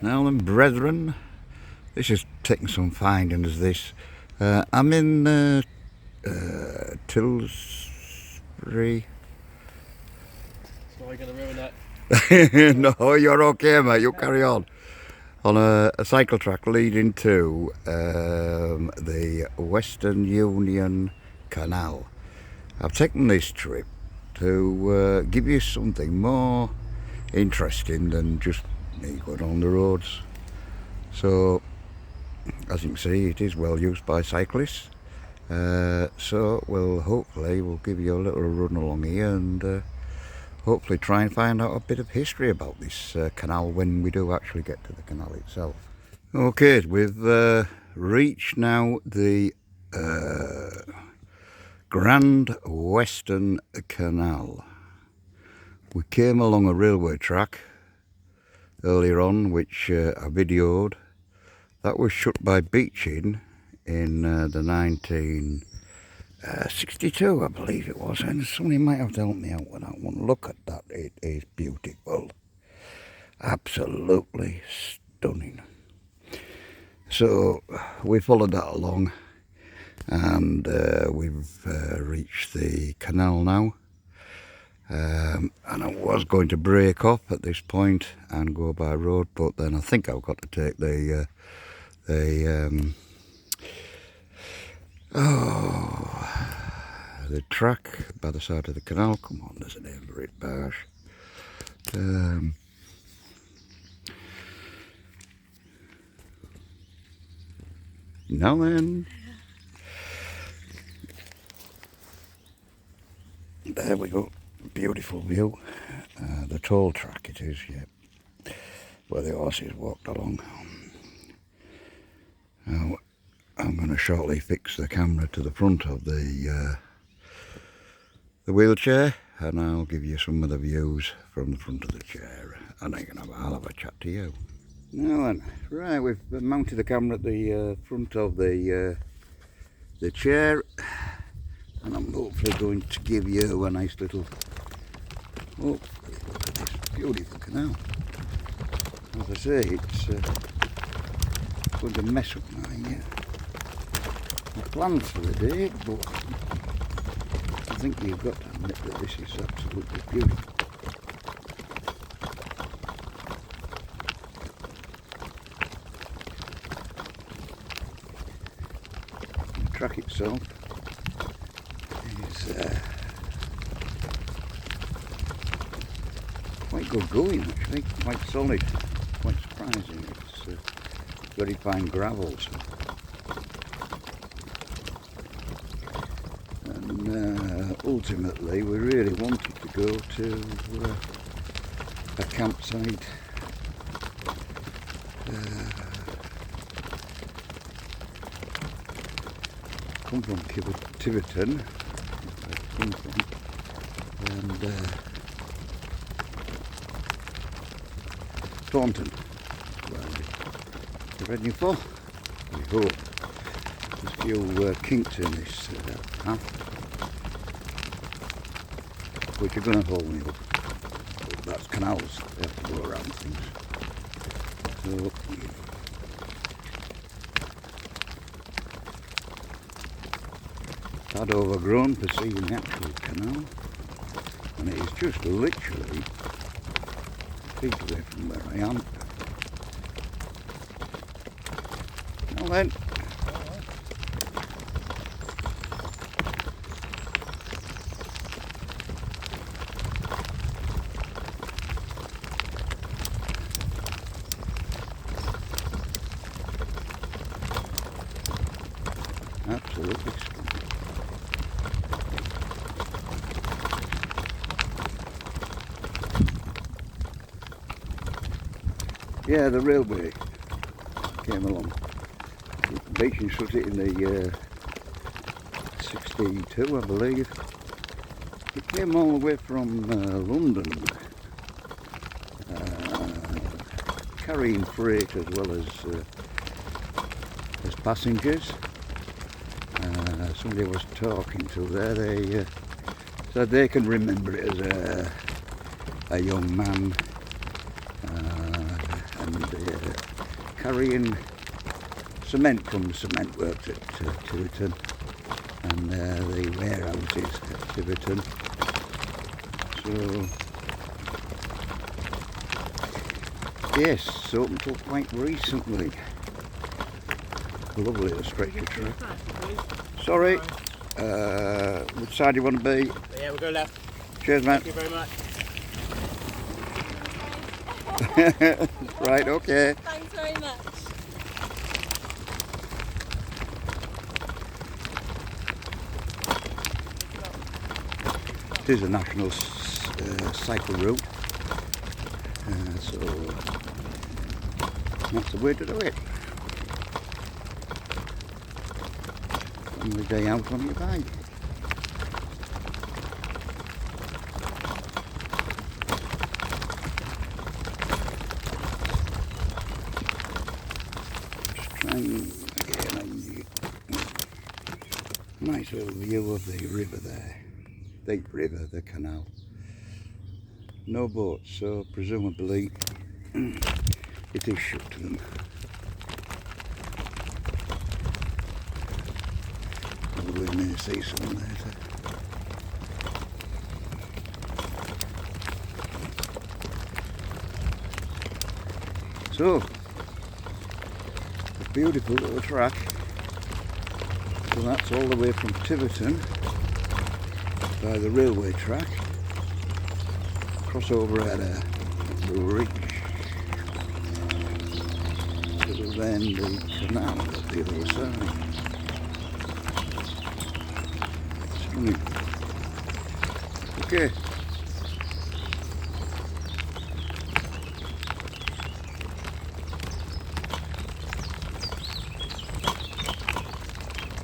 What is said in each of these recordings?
Now then, brethren, this is taking some finding as this. I'm in Tillsbury. So I'm going to ruin that. No, you're okay, mate. You carry on. On a cycle track leading to the Western Union Canal. I've taken this trip to give you something more interesting than just me going on the roads. So, as you can see, it is well used by cyclists. So we'll give you a little run along here and hopefully try and find out a bit of history about this canal when we do actually get to the canal itself. Okay, we've reached now the Grand Western Canal. We came along a railway track earlier on, which I videoed. That was shut by Beeching in the 1962, I believe it was, and somebody might have to help me out with that one. Look at that, it is beautiful. Absolutely stunning. So we followed that along and we've reached the canal now. And I was going to break off at this point and go by road, but then I think I've got to take the track by the side of the canal. Come on, there's an name for it, Bash. Now then, there we go. Beautiful view. The toll track it is, yeah, where the horses walked along. Now, I'm going to shortly fix the camera to the front of the wheelchair, and I'll give you some of the views from the front of the chair, and I'll have a chat to you. Now then, right, we've mounted the camera at the front of the chair, and I'm hopefully going to give you a nice little. Oh, look at this beautiful canal. As I say, it's going to mess up my plans for the day, but I think you've got to admit that this is absolutely beautiful. The track itself is quite good going, actually, quite solid, quite surprising. It's very fine gravel, so. And ultimately we really wanted to go to a campsite come from Tiverton, and Taunton, where we're heading for. We hope. There's a few kinks in this path, which are going to hold me up. But that's canals, they have to go around things. So, tad overgrown for seeing the actual canal, and it is just literally feet away from where I am. Now then. Absolutely stunning. Yeah, the railway came along. Beeching shut it in the 62, I believe. It came all the way from London, carrying freight as well as passengers. Somebody I was talking to there, they said they can remember it as a young man and carrying cement from the cement works at Tiverton, and the warehouses at Tiverton. So yes, up until quite recently. Lovely little stretcher truck. Sorry, which side do you want to be? Yeah, we'll go left. Cheers, mate. Thank you very much. Right, okay. Thanks very much. It is a national cycle route, so that's the way to do it. On the day out on your bike. Just try and get a nice little view of the river there. Deep river, the canal. No boats, so presumably it is shut to them. We may see some later. So, a beautiful little track. So that's all the way from Tiverton by the railway track. Cross over at a bridge to then the canal at the other side. Okay.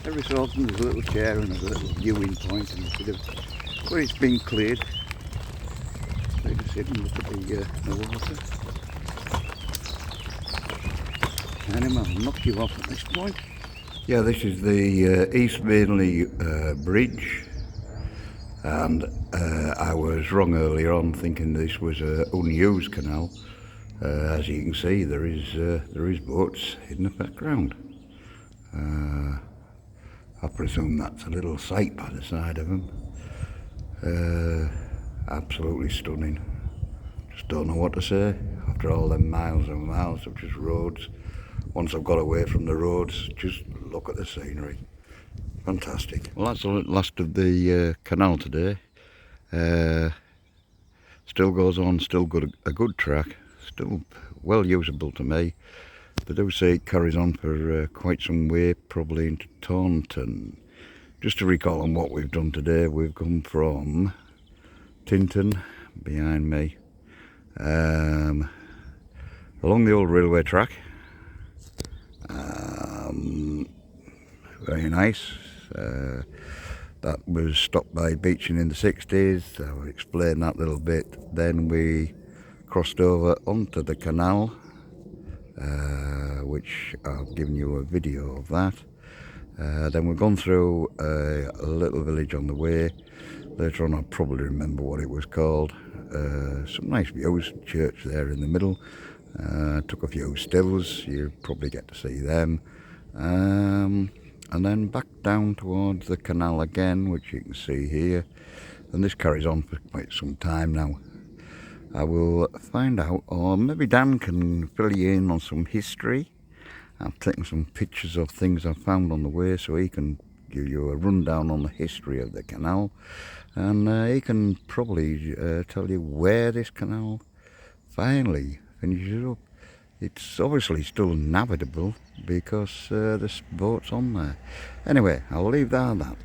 Every so often there's a little chair and a little viewing point and a bit of where it's been cleared. So you just sit and look at the water. Anyway, I'll knock you off at this point. Yeah, this is the East Mainley Bridge, and I was wrong earlier on thinking this was an unused canal. As you can see, there is boats in the background. I presume that's a little site by the side of them. Absolutely stunning. Just don't know what to say after all them miles and miles of just roads. Once I've got away from the roads, just look at the scenery. Fantastic. Well, that's the last of the canal today. Still goes on, still a good track, still well usable to me. They do say it carries on for quite some way, probably into Taunton. Just to recall on what we've done today, we've come from Tinton, behind me, along the old railway track. Very nice. That was stopped by beaching in the 60s. I will explain that a little bit. Then we crossed over onto the canal, which I've given you a video of that. Then we've gone through a little village on the way. Later on I'll probably remember what it was called. Some nice views, church there in the middle. Took a few stills, you'll probably get to see them. And then back down towards the canal again, which you can see here. And this carries on for quite some time now. I will find out, or maybe Dan can fill you in on some history. I've taken some pictures of things I found on the way, so he can give you a rundown on the history of the canal. And he can probably tell you where this canal finally finishes up. It's obviously still navigable because there's boats on there. Anyway, I'll leave that at that.